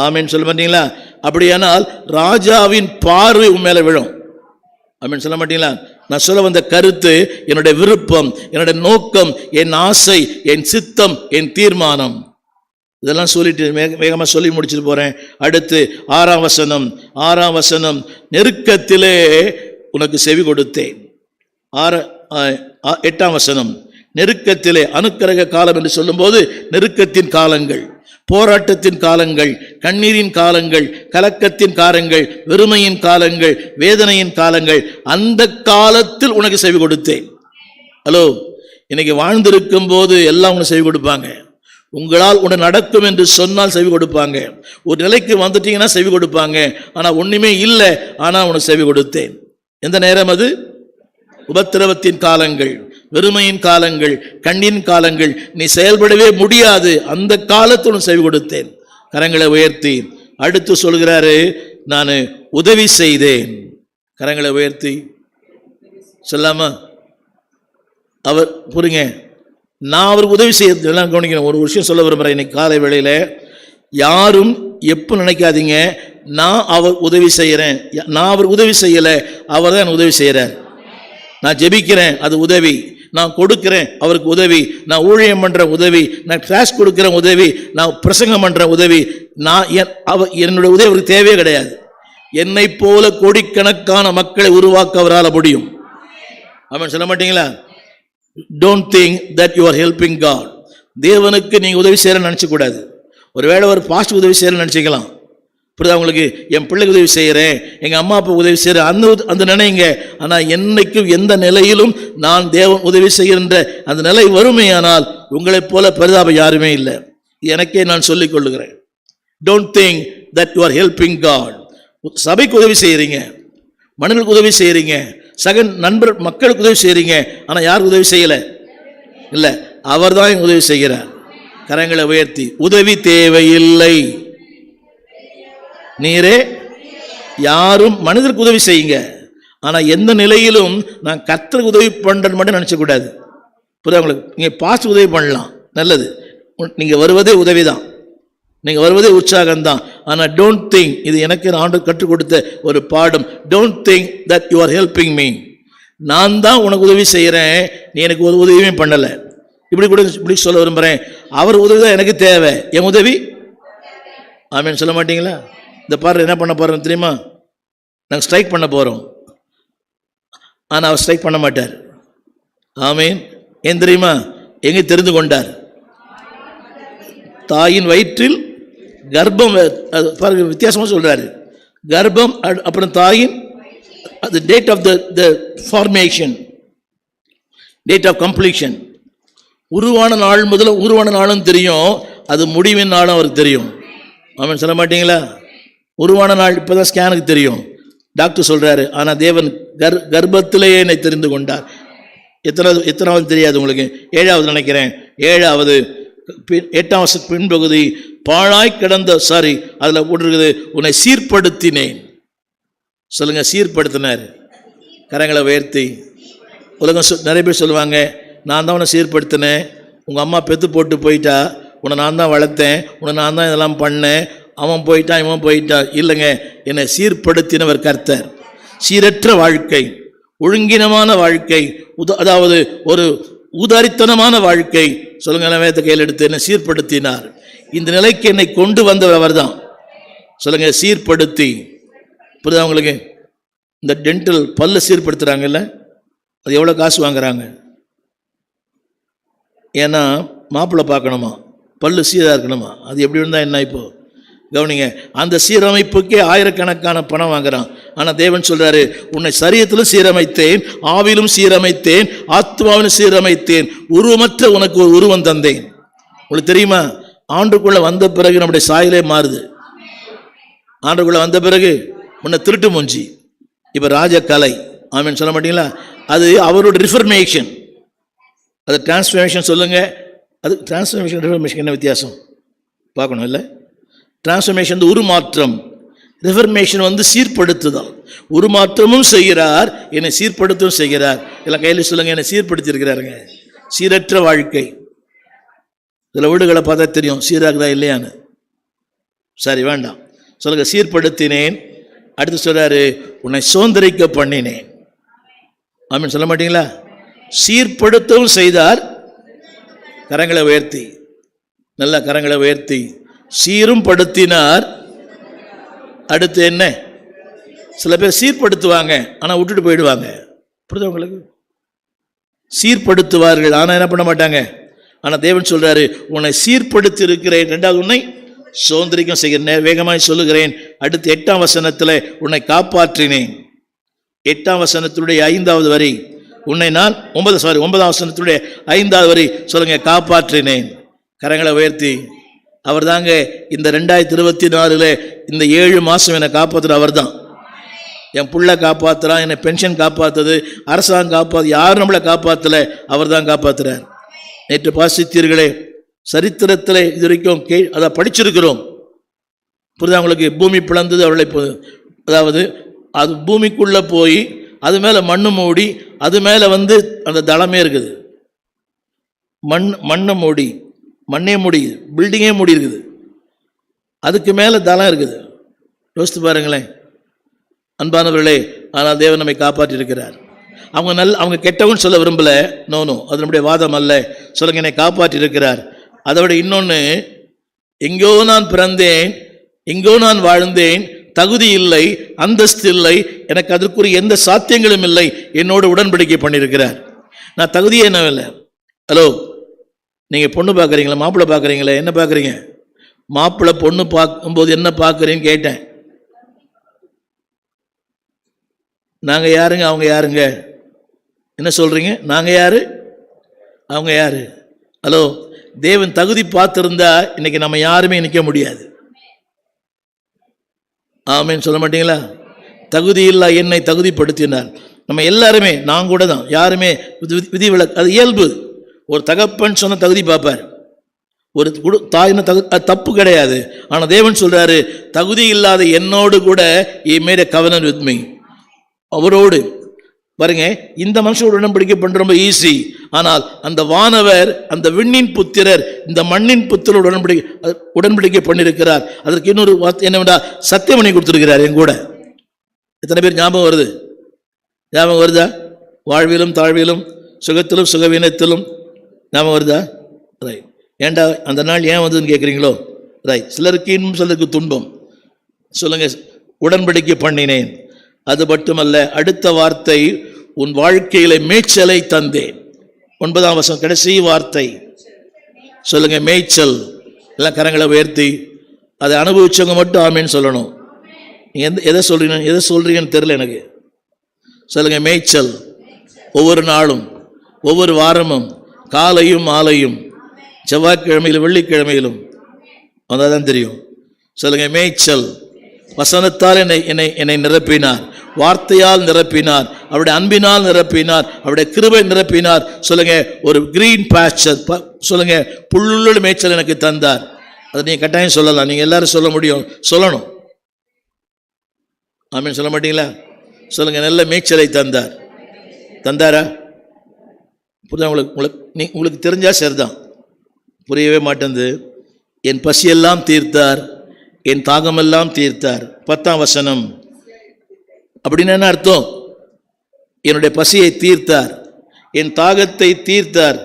ஆமேன்னு சொல்ல மாட்டீங்களா? அப்படியானால் ராஜாவின் பார்வை உன் மேலே விழும். ஆமேன்னு சொல்ல மாட்டீங்களா? நான் சொல்ல வந்த கருத்து, என்னுடைய விருப்பம், என்னுடைய நோக்கம், என் ஆசை, என் சித்தம், என் தீர்மானம், இதெல்லாம் சொல்லிட்டு வேகமாக சொல்லி முடிச்சுட்டு போகிறேன். அடுத்து 6ஆம் வசனம், நெருக்கத்திலே உனக்கு செவி கொடுத்தேன். 8ஆம் வசனம், நெருக்கத்திலே, அனுக்கிரக காலம் என்று சொல்லும்போது நெருக்கத்தின் காலங்கள், போராட்டத்தின் காலங்கள், கண்ணீரின் காலங்கள், கலக்கத்தின் காலங்கள், வெறுமையின் காலங்கள், வேதனையின் காலங்கள், அந்த காலத்தில் உனக்கு செவி கொடுத்தேன். ஹலோ, இன்னைக்கு வாழ்ந்திருக்கும் போது எல்லாம் உனக்கு செவி கொடுப்பாங்க. உங்களால் உன்னை நடக்கும் என்று சொன்னால் செவி கொடுப்பாங்க. ஒரு நிலைக்கு வந்துட்டீங்கன்னா செவி கொடுப்பாங்க. ஆனால் ஒன்றுமே இல்லை, ஆனால் உனக்கு செவி கொடுத்தேன். எந்த நேரம் அது? உபத்திரவத்தின் காலங்கள், வெறுமையின் காலங்கள், கண்ணின் காலங்கள், நீ செயல்படவே முடியாது, அந்த காலத்துடன் செவி கொடுத்தேன். கரங்களை உயர்த்தி அடுத்து சொல்கிறாரு, நான் உதவி செய்தேன். கரங்களை உயர்த்தி சொல்லாமா? அவர் புரிங்க, நான் அவருக்கு உதவி செய்ய எல்லாம் கவனிக்கணும். ஒரு விஷயம் சொல்ல விரும்புகிறேன். இன்னைக்கு காலை வேளையில் யாரும் எப்போ நினைக்காதீங்க, நான் அவர் உதவி செய்கிறேன், நான் அவர் உதவி செய்யலை, அவர் தான் எனக்கு உதவி செய்கிறார். நான் ஜெபிக்கிறேன், அது உதவி. நான் கொடுக்கிறேன், அவருக்கு உதவி. நான் ஊழியம் பண்ணுற உதவி, நான் கிளாஸ் கொடுக்குற உதவி, நான் பிரசங்கம் பண்ணுற உதவி. என்னுடைய உதவி அவருக்கு தேவையே கிடையாது. என்னை போல கோடிக்கணக்கான மக்களை உருவாக்க அவரால் முடியும். ஆமாம், சொல்ல மாட்டீங்களா? Don't think that you are helping God. தேவனுக்கு நீங்கள் உதவி செய்யறன்னு நினச்சக்கூடாது. ஒருவேளை ஒரு பாஸ்ட் உதவி செய்யறன்னு நினச்சிக்கலாம். புரியுதா உங்களுக்கு? என் பிள்ளைக்கு உதவி செய்கிறேன், எங்கள் அம்மா அப்பா உதவி செய்கிறேன், அந்த நினைங்க. ஆனால் என்னைக்கும் எந்த நிலையிலும் நான் தேவன் உதவி செய்கின்ற அந்த நிலை வறுமையானால் உங்களைப் போல பரிதாபம் யாருமே இல்லை. எனக்கே நான் சொல்லிக் கொள்ளுகிறேன். Don't think that you are helping God. சபைக்கு உதவி செய்கிறீங்க, மனிதனுக்கு உதவி செய்கிறீங்க, சக நண்பர் மக்களுக்கு உதவி செய்கிறீங்க. ஆனால் யாருக்கு உதவி செய்யலை? இல்லை, அவர் தான் உதவி செய்கிறார். கரங்களை உயர்த்தி, உதவி தேவையில்லை. நீரே யாரும் மனிதருக்கு உதவி செய்யுங்க. ஆனால் எந்த நிலையிலும் நான் கர்த்தருக்கு உதவி பண்ணுறேன்னு மட்டும் நினச்சக்கூடாது. புரியுதா உங்களுக்கு? நீங்கள் பாஸ்ட் உதவி பண்ணலாம், நல்லது. நீங்கள் வருவதே உதவி தான், நீங்கள் வருவதே உற்சாகம்தான். ஆனால் டோன்ட் திங்க், இது எனக்கு ஆண்டு கற்றுக் கொடுத்த ஒரு பாடம். Don't think that you are helping me. நான் தான் உனக்கு உதவி செய்கிறேன், நீ எனக்கு ஒரு உதவியுமே பண்ணலை. இப்படி சொல்ல விரும்புகிறேன். அவர் உதவி தான் எனக்கு தேவை, என் உதவி ஆமேன்னு சொல்ல மாட்டீங்களா? இந்த பாரு என்ன பண்ண போகிறோம் தெரியுமா? நாங்கள் ஸ்ட்ரைக் பண்ண போகிறோம். ஆனால் அவர் ஸ்ட்ரைக் பண்ண மாட்டார். ஆமேன். ஏன் தெரியுமா? எங்கே தெரிந்து கொண்டார்? தாயின் வயிற்றில் கர்ப்பம். பாருங்க, வித்தியாசமாக சொல்கிறாரு. கர்ப்பம், அப்புறம் தாயின், அது date of the formation, date of completion. உருவான நாள் முதல்ல உருவான நாளும் தெரியும், அது முடிவின் நாளும் அவருக்கு தெரியும். ஆமாம், சொல்ல மாட்டீங்களா? உருவான நாள் இப்போ தான் ஸ்கேனுக்கு தெரியும், டாக்டர் சொல்கிறாரு. ஆனால் தேவன் கர்ப்பத்திலேயே என்னை தெரிந்து கொண்டார். எத்தனாவது தெரியாது உங்களுக்கு? 7வது நினைக்கிறேன். 7வது 8ஆம் பின்பகுதி, பாழாய் கிடந்த அதில் போட்டிருக்குது, உன்னை சீர்படுத்தினேன். சொல்லுங்க, சீர்படுத்தினார். கரங்களை உயர்த்தி. உலகம் நிறைய பேர் சொல்லுவாங்க, நான் தான் உன்னை சீர்படுத்தினேன், உங்கள் அம்மா பெற்று போட்டு போயிட்டா, உன்னை நான் தான் வளர்த்தேன், உன்னை நான் தான் இதெல்லாம் பண்ணேன், அவன் போயிட்டான் இவன் போயிட்டான். இல்லைங்க, என்னை சீர்படுத்தினவர் கர்த்தர். சீரற்ற வாழ்க்கை, ஒழுங்கினமான வாழ்க்கை, அதாவது ஒரு உதாரித்தனமான வாழ்க்கை. சொல்லுங்க, வேதத்தை கையில் எடுத்து என்னை சீர்படுத்தினார். இந்த நிலைக்கு என்னை கொண்டு வந்தவர் அவர் தான். சொல்லுங்க, சீர்படுத்தி. புரியுதா உங்களுக்கு? இந்த டென்டல் பல்ல சீர்படுத்துகிறாங்கல்ல, அது எவ்வளோ காசு வாங்குறாங்க? ஏன்னா மாப்பிள்ளை பார்க்கணுமா, பல்லு சீராக இருக்கணுமா. அது எப்படி இருந்தால் என்ன? இப்போ கவனிங்க, அந்த சீரமைப்புக்கே ஆயிரக்கணக்கான பணம் வாங்குறான். ஆனால் தேவன் சொல்றாரு, உன்னை சரீரத்திலும் சீரமைத்தேன், ஆவிலும் சீரமைத்தேன், ஆத்மாவிலும் சீரமைத்தேன், உருவமற்ற உனக்கு ஒரு உருவம் தந்தேன். உங்களுக்கு தெரியுமா? ஆண்டுக்குள்ள வந்த பிறகு நம்முடைய சாயலே மாறுது. ஆண்டுக்குள்ள வந்த பிறகு முன்ன திருட்டு மூஞ்சி, இப்போ ராஜகலை. ஆமேன்னு சொல்ல மாட்டீங்களா? அது அவரோட ரிஃபர்மேஷன், அது டிரான்ஸ்ஃபர்மேஷன். சொல்லுங்க, அது டிரான்ஸ்ஃபர்மேஷன் ரிஃபர்மேஷன் என்ன வித்தியாசம் பார்க்கணும் இல்லை? டிரான்ஸ்ஃபர்மேஷன் உருமாற்றம். ரிஃபர்மேஷன் வந்து சீர்படுத்துதல். உருமாற்றமும் செய்கிறார், என்னை சீர்படுத்தவும் செய்கிறார். எல்லாம் கையில் சொல்லுங்க, என்னை சீர்படுத்தி இருக்கிறாருங்க. சீரற்ற வாழ்க்கை. சில வீடுகளை பார்த்தா தெரியும் சீராகுதா இல்லையான்னு. சரி, வேண்டாம் சொல்லுங்க. சீர்படுத்தினேன். அடுத்து சொல்றாரு, உன்னை சுதந்திரிக்க பண்ணினேன். ஆமீன் சொல்ல மாட்டீங்களா? சீர்படுத்தவும் செய்தார். கரங்களை உயர்த்தி, நல்ல கரங்களை உயர்த்தி. சீரும் படுத்தினார். அடுத்து என்ன? சில பேர் சீர்படுத்துவாங்க, ஆனால் விட்டுட்டு போயிடுவாங்க. புரியுது உங்களுக்கு? சீர்படுத்துவார்கள், ஆனால் என்ன பண்ண மாட்டாங்க. ஆனால் தேவன் சொல்றாரு, உன்னை சீர்படுத்தி இருக்கிறேன். ரெண்டாவது, உன்னை சுதந்திரிக்கம் செய்கிறேன். வேகமாய் சொல்லுகிறேன். அடுத்து 8ஆம் வசனத்தில் உன்னை காப்பாற்றினேன். 8ஆம் வசனத்துடைய 5வது வரி, உன்னை நான் 9ஆம் வசனத்துடைய 5வது வரி சொல்லுங்க, காப்பாற்றினேன். கரங்களை உயர்த்தி. அவர் தாங்க இந்த 2024 இந்த 7 மாதம் என்னை காப்பாற்றுற அவர் தான். என் பிள்ளை காப்பாற்றுறான், என்னை பென்ஷன் காப்பாற்றுது, அரசாங்கம் காப்பாற்று, யாரும் நம்மளை காப்பாற்றலை, அவர் தான் காப்பாற்றுறார். நேற்று வாசித்தீர்களே, சரித்திரத்தில் இது வரைக்கும் அதை படிச்சிருக்கிறோம். புரியுதா உங்களுக்கு? பூமி பிளந்தது அவளை, அதாவது அது பூமிக்குள்ளே போய் அது மேலே மண்ணு மூடி, அது மேலே வந்து அந்த தளமே இருக்குது. மண்ணை மூடி, மண்ணே மூடி, பில்டிங்கே மூடி இருக்குது, அதுக்கு மேலே தளம் இருக்குது. யோசித்து பாருங்களேன் அன்பானவர்களே. ஆனால் தேவன் நம்மை காப்பாற்றி இருக்கிறார். அவங்க கெட்டவன்னு சொல்ல விரும்பல. நோ, அது நம்முடைய வாதம் அல்ல. சொல்லுங்க, என்னை காப்பாற்றி இருக்கிறார். அதை விட இன்னொன்று, எங்கோ நான் பிறந்தேன், எங்கோ நான் வாழ்ந்தேன், தகுதி இல்லை, அந்தஸ்து இல்லை, எனக்கு அதற்குரிய எந்த சாத்தியங்களும் இல்லை, என்னோடு உடன்படிக்கை பண்ணியிருக்கிறார். நான் தகுதியே என்ன இல்லை. ஹலோ, நீங்கள் பொண்ணு பார்க்குறீங்களா, மாப்பிள்ளை பார்க்குறீங்களா? என்ன பார்க்குறீங்க? மாப்பிள்ளை பொண்ணு பார்க்கும்போது என்ன பார்க்குறீங்கன்னு கேட்டேன். நாங்கள் யாருங்க, அவங்க யாருங்க? என்ன சொல்கிறீங்க? நாங்கள் யாரு, அவங்க யாரு? ஹலோ, தேவன் தகுதி பார்த்துருந்தா இன்னைக்கு நம்ம யாருமே நிற்க முடியாது. ஆமேன்னு சொல்ல மாட்டீங்களா? தகுதி இல்லை, என்னை தகுதிப்படுத்தினார். நம்ம எல்லாருமே, நான் கூட தான், யாருமே விதிவிலக்கு, அது இயல்பு. ஒரு தகப்பன் சொன்ன தகுதி பார்ப்பார், ஒரு தாயின தப்பு கிடையாது. ஆனால் தேவன் சொல்றாரு, தகுதி இல்லாத என்னோடு கூட he made a covenant with me. அவரோடு பாருங்க, இந்த மனுஷனோட உடன்படிக்கை பண்ற ரொம்ப ஈஸி. ஆனால் அந்த வானவர், அந்த விண்ணின் புத்திரர், இந்த மண்ணின் புத்திரோட உடன்படிக்கை பண்ணியிருக்கிறார். அதற்கு இன்னொரு என்னவென்றா, சத்தியம் பண்ணி கொடுத்துருக்கிறார் என் கூட. எத்தனை பேர் ஞாபகம் வருது? ஞாபகம் வருதா? வாழ்விலும் தாழ்விலும், சுகத்திலும் சுகவீனத்திலும் ஞாபகம் வருதா? ரைட். ஏண்டா அந்த நாள் ஏன் வந்ததுன்னு கேட்குறீங்களோ? ரைட். சிலருக்கு இன்பம், சிலருக்கு துன்பம். சொல்லுங்க, உடன்படிக்கை பண்ணினேன். அது மட்டுமல்ல, அடுத்த வார்த்தை, உன் வாழ்க்கையில மேய்ச்சலை தந்தேன். 9ஆம் வசனம் கடைசி வார்த்தை. சொல்லுங்க, மேய்ச்சல். எல்லாம் கரங்களை உயர்த்தி. அதை அனுபவிச்சவங்க மட்டும் ஆமேன்னு சொல்லணும். நீங்கள் எதை சொல்றீங்கன்னு தெரியல எனக்கு. சொல்லுங்க, மேய்ச்சல். ஒவ்வொரு நாளும், ஒவ்வொரு வாரமும், காலையும் மாலையும், செவ்வாய்க்கிழமையிலும் வெள்ளிக்கிழமையிலும், அதான் தெரியும். சொல்லுங்க, மேய்ச்சல். வசனத்தால் என்னை நிரப்பினார், வார்த்தையால் நிரப்பினார், அவருடைய அன்பினால் நிரப்பினார், அவருடைய கிருபை நிரப்பினார். சொல்லுங்க, ஒரு கிரீன் பாஸ்சர், சொல்லுங்க, புல்லுள்ள மேய்ச்சல் எனக்கு தந்தார். அதை நீங்க கட்டாயம் சொல்லலாம். நீங்க எல்லாரும் சொல்ல முடியும், சொல்லணும். ஆமீன் சொல்ல மாட்டீங்களா? சொல்லுங்க, நல்ல மேய்ச்சலை தந்தார். தந்தாரா? புரியுதா உங்களுக்கு? உங்களுக்கு தெரிஞ்சா சரிதான், புரியவே மாட்டேங்குது. என் பசியெல்லாம் தீர்த்தார், என் தாகமெல்லாம் தீர்த்தார். 10ஆம் வசனம். அப்படின்னு என்ன அர்த்தம்? என்னுடைய பசியை தீர்த்தார், என் தாகத்தை தீர்த்தார்.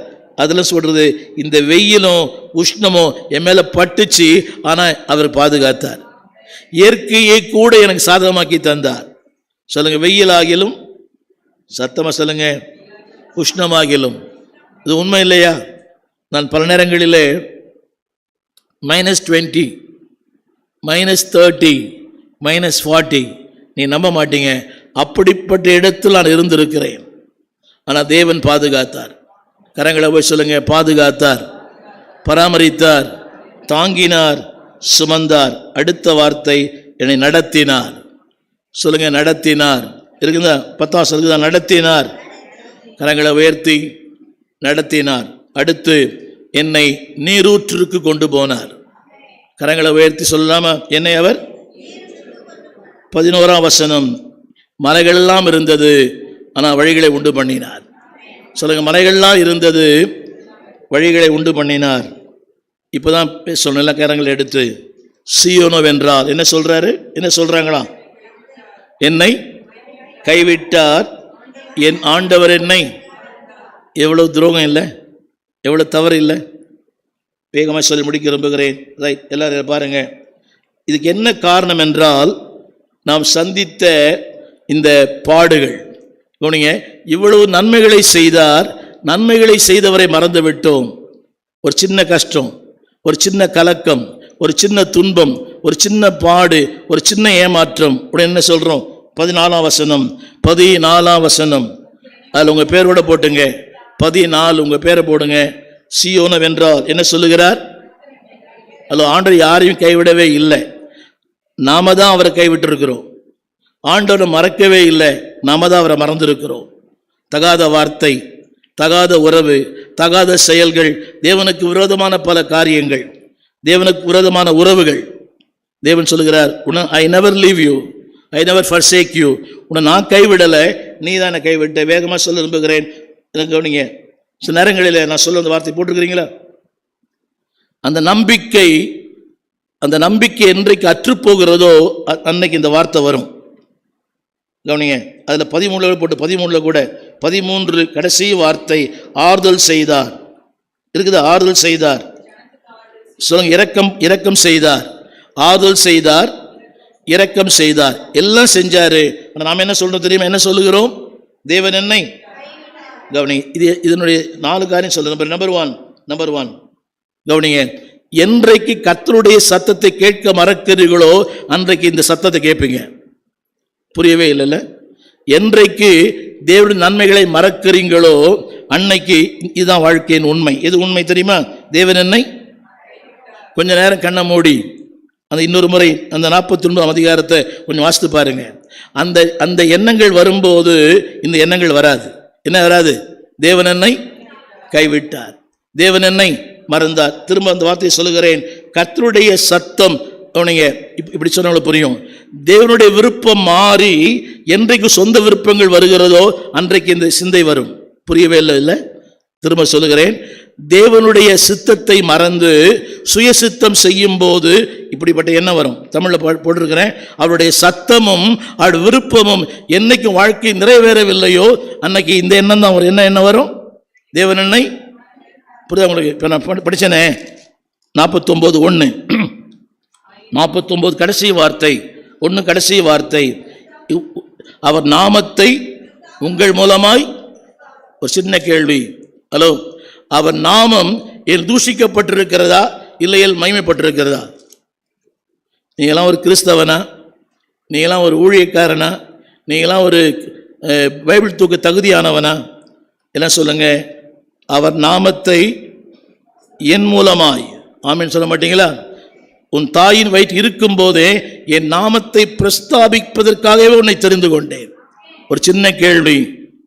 அதில் சொல்றது, இந்த வெயிலும் உஷ்ணமும் என் மேல பட்டுச்சு, ஆனா அவர் பாதுகாத்தார். இயற்கையை கூட எனக்கு சாதகமாக்கி தந்தார். சொல்லுங்க, வெயிலாகிலும், சத்தமா சொல்லுங்க, உஷ்ணமாகிலும். இது உண்மை இல்லையா? நான் பல நேரங்களிலே -20, -30, -40, நீ நம்ப மாட்டீங்க, அப்படிப்பட்ட இடத்தில் நான் இருந்திருக்கிறேன். ஆனால் தேவன் பாதுகாத்தார். கரங்களை போய் சொல்லுங்க, பாதுகாத்தார், பராமரித்தார், தாங்கினார், சுமந்தார். அடுத்த வார்த்தை, என்னை நடத்தினார். சொல்லுங்க, நடத்தினார். இருக்குதா? 10ஆம் இருக்குதா? நடத்தினார். கரங்களை உயர்த்தி, நடத்தினார். அடுத்து, என்னை நீரூற்றுக்கு கொண்டு போனார். கரங்களை உயர்த்தி சொல்லாம, என்னை அவர் 11ஆம் வசனம், மலைகளெல்லாம் இருந்தது, ஆனால் வழிகளை உண்டு பண்ணினார். சொல்லுங்க, மலைகள்லாம் இருந்தது, வழிகளை உண்டு பண்ணினார். இப்போதான் சொல்லணும் எல்லா காரங்களை எடுத்து. சீயோனோ வென்றால் என்ன சொல்றாரு? என்ன சொல்றாங்களா? என்னை கைவிட்டார், என் ஆண்டவர் என்னை. எவ்வளவு துரோகம் இல்லை, எவ்வளவு தவறு இல்லை. வேகமாக சொல்லி முடிக்க விரும்புகிறேன். ரைட், எல்லாரும் பாருங்க. இதுக்கு என்ன காரணம் என்றால், நாம் சந்தித்த இந்த பாடுகள். கவனிங்க, இவ்வளவு நன்மைகளை செய்தார், நன்மைகளை செய்தவரை மறந்து விட்டோம். ஒரு சின்ன கஷ்டம், ஒரு சின்ன கலக்கம், ஒரு சின்ன துன்பம், ஒரு சின்ன பாடு, ஒரு சின்ன ஏமாற்றம், உடனே என்ன சொல்றோம்? 14ஆம் வசனம், 14ஆம் வசனம், அதில் உங்க பேரோட போட்டுங்க. 14 உங்க பேரை போடுங்க. சீயோனோ வென்றால் என்ன சொல்லுகிறார்? அல்ல, ஆண்டவர் யாரையும் கைவிடவே இல்லை, நாம தான் அவரை கைவிட்டு இருக்கிறோம். ஆண்டவரை மறக்கவே இல்லை, நாம தான் அவரை மறந்திருக்கிறோம். தகாத வார்த்தை, தகாத உறவு, தகாத செயல்கள், தேவனுக்கு விரோதமான பல காரியங்கள், தேவனுக்கு விரோதமான உறவுகள். தேவன் சொல்லுகிறார், I never leave you, I never forsake you. உன்னை நான் கைவிடலை, நீ தான் என்னை கைவிட்ட. வேகமாக சொல்ல விரும்புகிறேன். கவனிங்க, சில நேரங்களில் நான் சொல்ல அந்த வார்த்தை போட்டிருக்கிறீங்களா? அந்த நம்பிக்கை என்றைக்கு அற்றுப்போகிறதோ அன்னைக்கு இந்த வார்த்தை வரும். கவனிங்க, அதில் 13 போட்டு 13 கூட 13 கடைசி வார்த்தை ஆறுதல் செய்தார் இருக்குது. ஆறுதல் செய்தார், சொல்லுங்க. இரக்கம் செய்தார், ஆறுதல் செய்தார், இரக்கம் செய்தார், எல்லாம் செஞ்சாரு. நாம என்ன சொல்றோம் தெரியுமா? என்ன சொல்லுகிறோம்? தேவன் என்னை. கவனி, இதனுடைய 4 காரியம் சொல்லுங்க. நம்பர் ஒன் கவனிங்க, என்றைக்கு கர்த்தருடைய சத்தத்தை கேட்க மறக்கிறீர்களோ அன்றைக்கு இந்த சத்தத்தை கேட்பீங்க. புரியவே இல்லைல்ல? என்றைக்கு தேவனுடைய நன்மைகளை மறக்கிறீங்களோ அன்னைக்கு இதுதான் வாழ்க்கையின் உண்மை. எது உண்மை தெரியுமா? தேவன் என்னை. கொஞ்ச நேரம் கண்ணை மூடி அந்த இன்னொரு முறை அந்த 49ஆம் அதிகாரத்தை கொஞ்சம் வாசித்து பாருங்க. அந்த எண்ணங்கள் வரும்போது இந்த எண்ணங்கள் வராது. என்ன வராது? தேவன் என்னை கைவிட்டார், தேவன் என்னை மறந்தார். திரும்ப அந்த வார்த்தையை சொல்லுகிறேன். கர்த்தருடைய சத்தம், இப்படி சொன்னாலும் புரியும். தேவனுடைய விருப்பம் மாறி என்றைக்கு சொந்த விருப்பங்கள் வருகிறதோ அன்றைக்கு இந்த சிந்தை வரும். புரியவே இல்லை? திரும்ப சொல்லுகிறேன். தேவனுடைய சித்தத்தை மறந்து சுயசித்தம் செய்யும் போது இப்படிப்பட்ட எண்ணம் வரும். தமிழில் போட்டிருக்கிறேன், அவருடைய சத்தமும் அவருடைய விருப்பமும் என்னைக்கும் வாழ்க்கை நிறைவேறவில்லையோ அன்னைக்கு இந்த எண்ணம் தான் வரும். என்ன வரும்? தேவன் என்னை. புரியுதா உங்களுக்கு? இப்போ நான் படித்தேனே 49:1, 49 கடைசி வார்த்தை, 1 கடைசி வார்த்தை, அவர் நாமத்தை உங்கள் மூலமாய். ஒரு சின்ன கேள்வி, ஹலோ, அவர் நாமம் என் தூஷிக்கப்பட்டிருக்கிறதா இல்லையல் மகிமைப்பட்டிருக்கிறதா? நீங்களாம் ஒரு கிறிஸ்தவனா? நீங்களாம் ஒரு ஊழியக்காரனா? நீங்களாம் ஒரு பைபிள் தூக்க தகுதியானவனா? என்ன சொல்லுங்க? அவர் நாமத்தை என் மூலமாய். ஆமீன் சொல்ல மாட்டீங்களா? உன் தாயின் வயிற்றில் இருக்கும் போதே என் நாமத்தை பிரஸ்தாபிப்பதற்காகவே உன்னை தெரிந்து கொண்டேன். ஒரு சின்ன கேள்வி,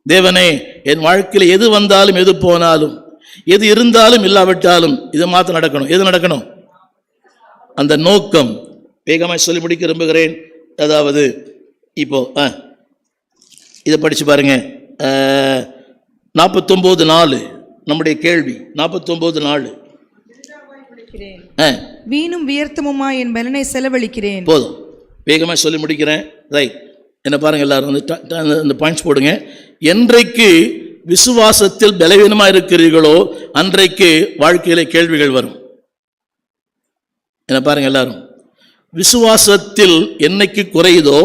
தேவனே, என் வாழ்க்கையில் எது வந்தாலும் எது போனாலும் எது இருந்தாலும் இல்லாவிட்டாலும் இது மாத்திரம் நடக்கணும். எது நடக்கணும்? அந்த நோக்கம். வேகமாக சொல்லி முடிக்க விரும்புகிறேன். அதாவது இப்போ இதை படிச்சு பாருங்க. 49:4 நம்முடைய கேள்வி. 49:4 வீணும் வியர்த்தமுமா என் பலனை செலவழிக்கிறேன். போதும், வேகமாக சொல்லி முடிக்கிறேன். ரைட், என்ன பாருங்க எல்லாரும் இந்த பாயிண்ட்ஸ் போடுங்க. என்றைக்கு விசுவாசத்தில் பலவீனமா இருக்கிறீர்களோ அன்றைக்கு வாழ்க்கையில கேள்விகள் வரும். என்ன பாருங்க எல்லாரும், விசுவாசத்தில் என்னைக்கு குறையுதோ,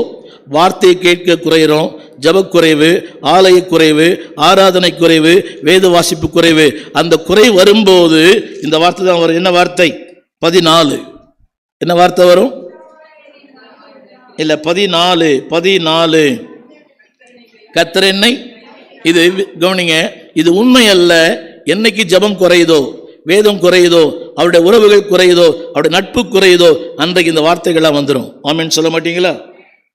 வார்த்தையை கேட்க குறைகிறோம், ஜபக்குறைவு, ஆலய குறைவு, ஆராதனை குறைவு, வேத வாசிப்பு குறைவு, அந்த குறை வரும்போது இந்த வார்த்தை தான் வரும். என்ன வார்த்தை? 14. என்ன வார்த்தை வரும்? இல்ல 14 கர்த்தர் என்னை. இது கவனிங்க, இது உண்மை அல்ல. என்னைக்கு ஜபம் குறையுதோ, வேதம் குறையுதோ, அவருடைய உறவுகள் குறையுதோ, அவருடைய நட்பு குறையுதோ அன்றைக்கு இந்த வார்த்தைகள்லாம் வந்துடும். ஆமீன் சொல்ல மாட்டீங்களா?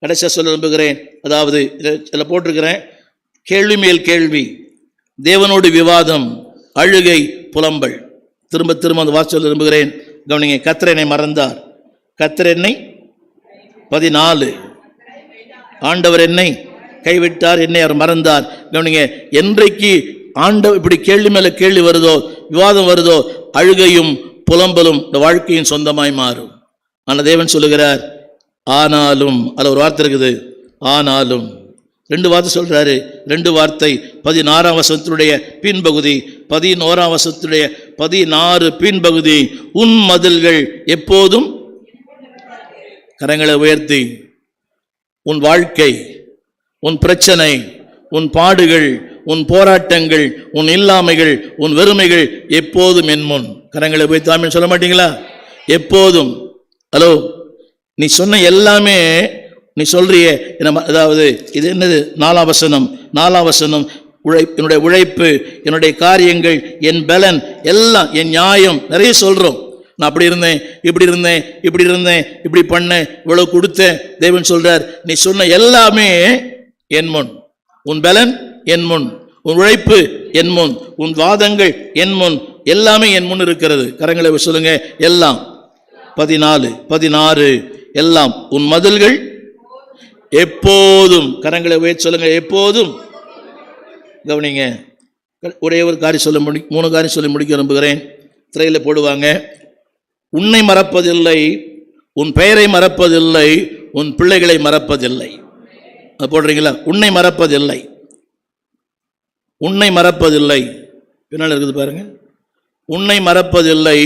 கடைசியாக சொல்ல விரும்புகிறேன். அதாவது இதில் போட்டிருக்கிறேன், கேள்வி மேல் கேள்வி, தேவனோடு விவாதம், அழுகை, புலம்பல். திரும்ப அந்த வார்த்தை சொல்ல விரும்புகிறேன். கவனிங்க, கர்த்தர் என்னை மறந்தார். கர்த்தர் என்னை 14 ஆண்டவர் என்னை கைவிட்டார், என்னை அவர் மறந்தார். கவனிங்க, என்றைக்கு ஆண்டவர் இப்படி கேள்வி மேல கேள்வி வருதோ, விவாதம் வருதோ, அழுகையும் புலம்பலும் இந்த வாழ்க்கையின் சொந்தமாய் மாறும். ஆனால் தேவன் சொல்லுகிறார் ஆனாலும். அதில் ஒரு வார்த்தை இருக்குது, ஆனாலும். 2 வார்த்தை சொல்றாரு. 2 வார்த்தை 16ஆம் வசனத்துடைய பின்பகுதி, 11ஆம் வசனத்துடைய 16 பின்பகுதி. உன் மதில்கள் எப்போதும், கரங்களை உயர்த்தி, உன் வாழ்க்கை, உன் பிரச்சனை, உன் பாடுகள், உன் போராட்டங்கள், உன் இல்லாமைகள், உன் வெறுமைகள் எப்போதும் என் முன். கரங்களை போய் தாமின்னு சொல்ல மாட்டீங்களா? எப்போதும். ஹலோ, நீ சொன்ன எல்லாமே நீ சொல்றிய, அதாவது இது என்னது? 4ஆம் வசனம். 4ஆம் வசனம், என்னுடைய உழைப்பு, என்னுடைய காரியங்கள், என் பலன், எல்லாம் என் நியாயம், நிறைய சொல்றோம். நான் அப்படி இருந்தேன், இப்படி இருந்தேன், இப்படி இருந்தேன், இப்படி பண்ணேன், இவ்வளவு கொடுத்தேன். தேவன் சொல்றார் நீ சொன்ன எல்லாமே என் முன். உன் பலன் என் முன், உன் உழைப்பு என் முன், உன் வாதங்கள் என் முன், எல்லாமே என் முன் இருக்கிறது. கரங்களை சொல்லுங்க, எல்லாம். 14 எல்லாம். உன் மதில்கள் எப்போதும், கரங்களை உயர்த்தி சொல்லுங்க, எப்போதும். கவனிங்க, ஒரே ஒரு காரியம் சொல்ல 3 காரியம் சொல்லி முடிக்க விரும்புகிறேன். திரையில போடுவாங்க. உன்னை மறப்பதில்லை, உன் பெயரை மறப்பதில்லை, உன் பிள்ளைகளை மறப்பதில்லை. அது போடுறீங்களா? உன்னை மறப்பதில்லை, உன்னை மறப்பதில்லை. பின்னால் இருக்குது பாருங்க. உன்னை மறப்பதில்லை,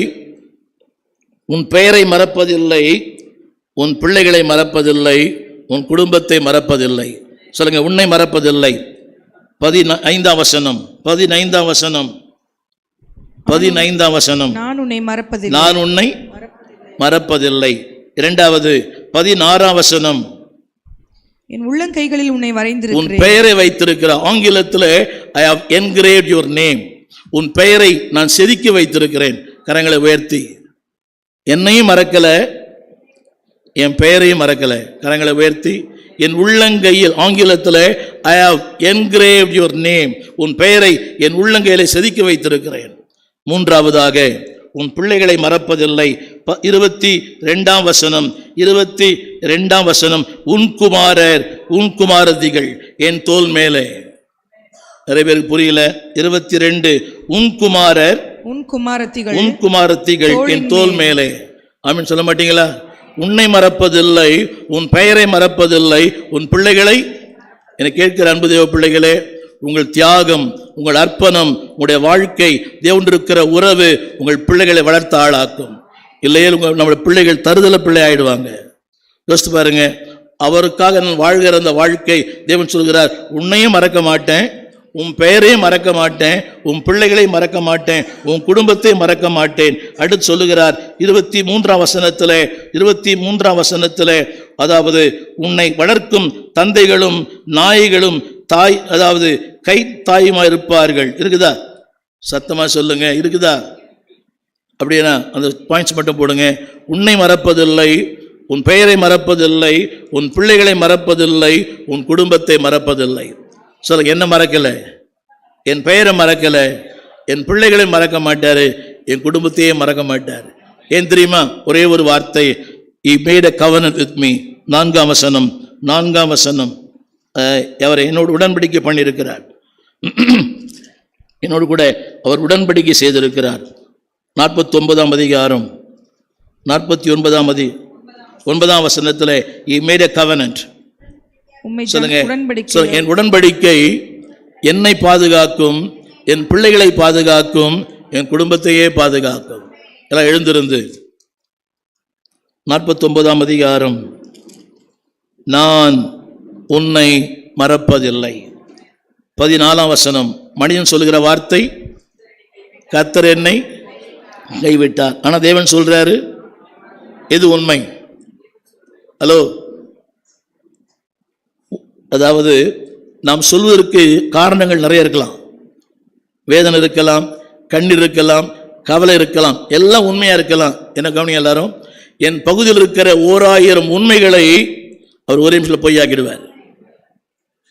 உன் பெயரை மறப்பதில்லை, உன் பிள்ளைகளை மறப்பதில்லை, உன் குடும்பத்தை மறப்பதில்லை. சொல்லுங்க, உன்னை மறப்பதில்லை. 15ஆம் வசனம், 15ஆம் வசனம், 15ஆம் வசனம். நான் உன்னை மறப்பதில்லை, நான் உன்னை மறப்பதில்லை. 2வது 16ஆம் வசனம், என் உள்ளங்கைகளில் உன்னை வரைந்திருக்கிறேன். உன் பெயரை வைத்திருக்கிற. ஆங்கிலத்தில் I have engraved your name. உன் பெயரை நான் செதுக்கி வைத்திருக்கிறேன். கரங்களை உயர்த்தி. என்னையும் மறக்கல, என் பெயரையும் மறக்கல. கரங்களை உயர்த்தி. என் உள்ளங்கையில், ஆங்கிலத்தில் I have engraved your name. உன் பெயரை என் உள்ளங்கையிலே செதுக்கி வைத்திருக்கிறேன். 3வதாக உன் பிள்ளைகளை மறப்பதில்லை. 22ஆம் வசனம், 22ஆம் வசனம். உன் குமாரர், உன் குமாரதிகள் என் தோல் மேலே. நிறைய பேருக்கு புரியல. 22 உன் குமாரர், உன் குமாரத்திகள், உன் குமாரத்திகள் என் தோல் மேலே. ஆமென் சொல்ல மாட்டீங்களா? உன்னை மறப்பதில்லை, உன் பெயரை மறப்பதில்லை, உன் பிள்ளைகளை. என கேட்கிற அன்பு தேவ பிள்ளைகளே, உங்கள் தியாகம், உங்கள் அர்ப்பணம், உங்களுடைய வாழ்க்கை, தேவன் இருக்கிற உறவு உங்கள் பிள்ளைகளை வளர்த்த ஆளாக்கும். இல்லையே நம்முடைய பிள்ளைகள் தருதல பிள்ளை ஆயிடுவாங்க. யோசித்து பாருங்க. அவருக்காக நான் வாழ்கிற அந்த வாழ்க்கை, தேவன் சொல்கிறார் உன்னையும் மறக்க மாட்டேன், உன் பெயரையும் மறக்க மாட்டேன், உன் பிள்ளைகளை மறக்க மாட்டேன், உன் குடும்பத்தை மறக்க மாட்டேன். அடுத்து சொல்லுகிறார் 23ஆம் வசனத்திலே, 23ஆம் வசனத்திலே, அதாவது உன்னை வளர்க்கும் தந்தைகளும் நாய்களும் தாய், அதாவது கை தாயுமா இருப்பார்கள். இருக்குதா? சத்தமா சொல்லுங்க, இருக்குதா? அப்படின்னா அந்த பாயிண்ட்ஸ் மட்டும் போடுங்க. உன்னை மறப்பதில்லை, உன் பெயரை மறப்பதில்லை, உன் பிள்ளைகளை மறப்பதில்லை, உன் குடும்பத்தை மறப்பதில்லை. சொல்லுங்க, என்ன மறக்கல? என் பெயரை மறக்கல, என் பிள்ளைகளை மறக்க மாட்டாரு, என் குடும்பத்தையே மறக்க மாட்டார். ஏன் தெரியுமா? ஒரே ஒரு வார்த்தை, he made a covenant with me. 4ஆம் வசனம், 4ஆம் வசனம். அவரை என்னோடு உடன்படிக்கை பண்ணியிருக்கிறார், என்னோடு கூட அவர் உடன்படிக்கை செய்திருக்கிறார். 49ஆம் அதிகாரம் 49ஆம் வசனத்தில் he made a covenant. சொல்லுங்க, என் உடன்படிக்கை என்னை பாதுகாக்கும், என் பிள்ளைகளை பாதுகாக்கும், என் குடும்பத்தையே பாதுகாக்கும். எல்லாம் எழுந்திருந்து 49ஆம் அதிகாரம். நான் உன்னை மறப்பதில்லை. 14ஆம் வசனம். மனிதன் சொல்லுகிற வார்த்தை, கர்த்தர் என்னை கைவிட்டார். ஆனா தேவன் சொல்றாரு எது உண்மை? ஹலோ, அதாவது நாம் சொல்வதற்கு காரணங்கள் நிறைய இருக்கலாம். வேதனை இருக்கலாம், கண்ணீர் இருக்கலாம், கவலை இருக்கலாம், எல்லாம் உண்மையா இருக்கலாம். என்ன கவனிங்க எல்லாரும். என் பகுதியில் இருக்கிற 1000 உண்மைகளை அவர் ஒரே நிமிஷத்தில் பொய்யாக்கிடுவார்.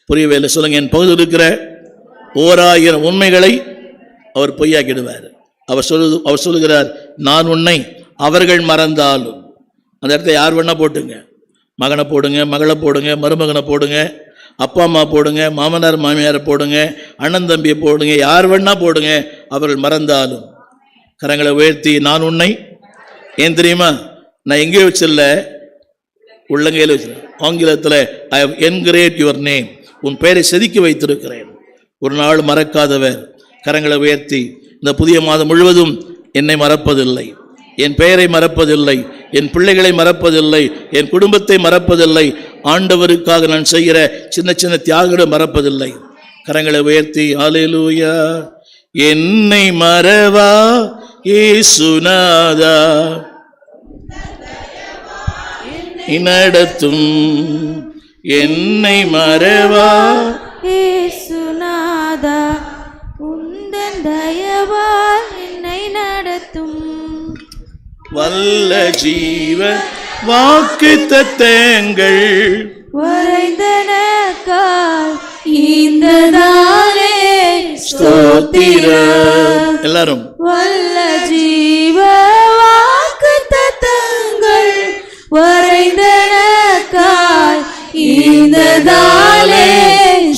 புரியவே இல்லை? சொல்லுங்க, என் பகுதியில் இருக்கிற 1000 உண்மைகளை அவர் பொய்யாக்கிடுவார். அவர் சொல்லுகிறார், நான் உன்னை அவர்கள் மறந்தாலும். அந்த இடத்துல யார் வேணா போட்டுங்க. மகனை போடுங்க, மகளை போடுங்க, மருமகனை போடுங்க, அப்பா அம்மா போடுங்க, மாமனார் மாமியாரை போடுங்க, அண்ணன் தம்பியை போடுங்க, யார் வேணா போடுங்க. அவர்கள் மறந்தாலும் கரங்களை உயர்த்தி, நான் உன்னை, ஏன் தெரியுமா, நான் எங்கேயோ வச்சில்ல, உள்ளங்கையில் வச்சிருக்கேன். ஆங்கிலத்தில் I have engraved your name, உன் பெயரை செதுக்கி வைத்திருக்கிறேன். ஒரு நாள் மறக்காதவர் கரங்களை உயர்த்தி, இந்த புதிய மாதம் முழுவதும் என்னை மறப்பதில்லை, என் பெயரை மறப்பதில்லை, என் பிள்ளைகளை மறப்பதில்லை, என் குடும்பத்தை மறப்பதில்லை, ஆண்டவருக்காக நான் செய்கிற சின்ன சின்ன தியாகங்களை மறப்பதில்லை. கரங்களை உயர்த்தி ஹல்லேலூயா. என்னை மறவா இயேசுநாதா நடத்தும், என்னை மறவா இயேசுநாதா உந்தன் தயவால் என்னை நடத்தும், வல்ல ஜீவ வாக்குத்தத்தங்கள் வரைந்தனக்கால் ஈந்ததாலே ஸ்தோத்திரம். எல்லாரும் வல்ல ஜீவ வாக்குத்தத்தங்கள் வரைந்தனக்கால் ஈந்ததாலே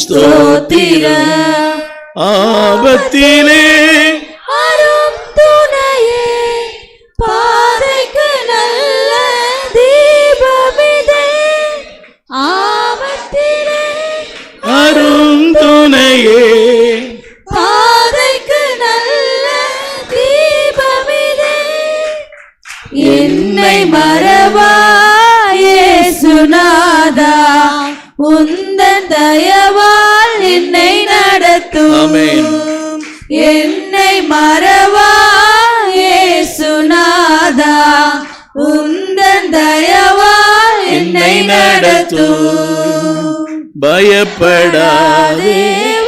ஸ்தோத்திரம். ஆபத்திலே அரும் துணையே, பாதைக்கு நல்ல தீபமிதே, ஆபத்திலே அரும் துணையே, பாதைக்கு நல்ல தீபமிதே, என்னை மறவா இயேசுநாதா உந்தன் தயவால் என்னை நடத்தும். ஆமென். என்னை மறவா இயேசுநாதா உந்தன் தயவால் என்னை நடத்தும். பயப்படாதே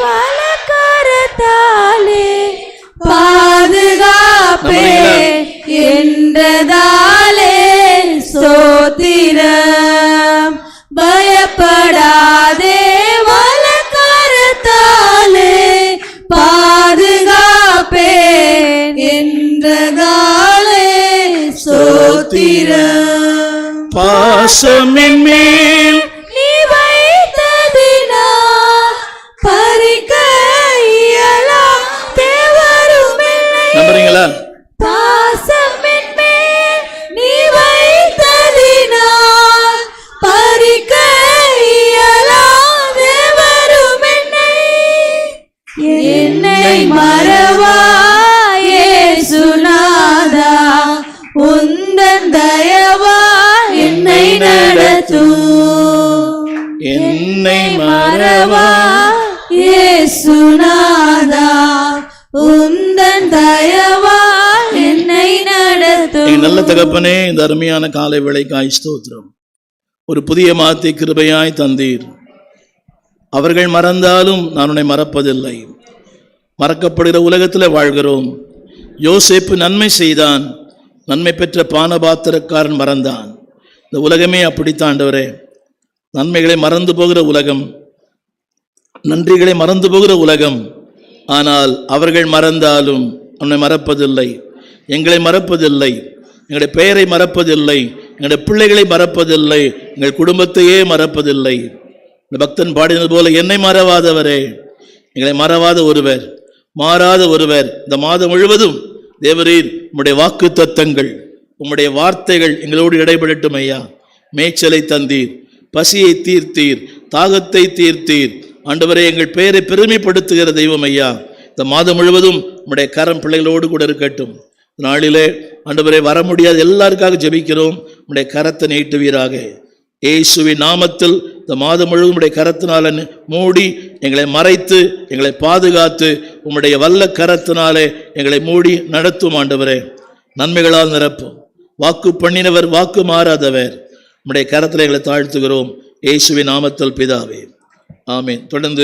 வலக்கரத்தாலே பாதுகாப்பே என்றதாலே ஸ்தோத்திரம். பயப்படாதே வலக்கரத்தாலே பாதுகாப்பே என்றதாலே ஸ்தோத்திரம். பாசமின் மேல் நீ வைத்ததினால் பறிக்க இயலா தேவருமில்லை. நம்புறீங்களா? பாசமின் மேல் நீ வைத்ததினால் பறிக்க இயலா தேவருமில்லை. என்னை மறவா இயேசுநாதா உந்தன் தயவால் என்னை நடத்தும். என்னை மறவா இயேசுநாதா உந்தன் தயவால் என்னை நடத்தும். எங்கள் நல்ல தகப்பனே, இந்த அருமையான காலை வேளைக்காய் ஸ்தோத்திரம். ஒரு புதிய மாதத்தை கிருபையாய் தந்தீர். அவர்கள் மறந்தாலும் நான் உன்னை மறப்பதில்லை. மறக்கப்படுகிற உலகத்தில் வாழ்கிறோம். யோசேப்பு நன்மை செய்தான், நன்மை பெற்ற பானபாத்திரக்காரன் மறந்தான். இந்த உலகமே அப்படித்தாண்டவரே, நன்மைகளை மறந்து போகிற உலகம், நன்றிகளை மறந்து போகிற உலகம். ஆனால் அவர்கள் மறந்தாலும் உன்னை மறப்பதில்லை, எங்களை மறப்பதில்லை, எங்களுடைய பெயரை மறப்பதில்லை, எங்களுடைய பிள்ளைகளை மறப்பதில்லை, எங்கள் குடும்பத்தையே மறப்பதில்லை. இந்த பக்தன் பாடினது போல, என்னை மறவாதவரே, எங்களை மறவாத ஒருவர், மாறாத ஒருவர். இந்த மாதம் முழுவதும் தேவரீர் உம்முடைய வாக்கு தத்தங்கள், உம்முடைய வார்த்தைகள் எங்களோடு இடைபடட்டும் ஐயா. மேய்ச்சலை தந்தீர், பசியை தீர்த்தீர், தாகத்தை தீர்த்தீர். ஆண்டவரே, எங்கள் பெயரை பெருமைப்படுத்துகிற தெய்வம் ஐயா. இந்த மாதம் முழுவதும் உம்முடைய கரம் பிள்ளைகளோடு கூட இருக்கட்டும். நாளிலே ஆண்டவரே, வர முடியாத எல்லாருக்காக ஜெபிக்கிறோம். உம்முடைய கரத்தை நீட்டுவீராக. இயேசுவின் நாமத்தில் இந்த மாதம் முழுவதும் உம்முடைய கரத்தினால மூடி எங்களை மறைத்து எங்களை பாதுகாத்து உம்முடைய வல்ல கரத்தினாலே எங்களை மூடி நடத்தும். ஆண்டவரே, நன்மைகளால் நிரப்பும். வாக்கு பண்ணினவர், வாக்கு மாறாதவர். உம்முடைய கரத்தில் எங்களை தாழ்த்துகிறோம். இயேசுவின் நாமத்தில் பிதாவே, ஆமென். தொடர்ந்து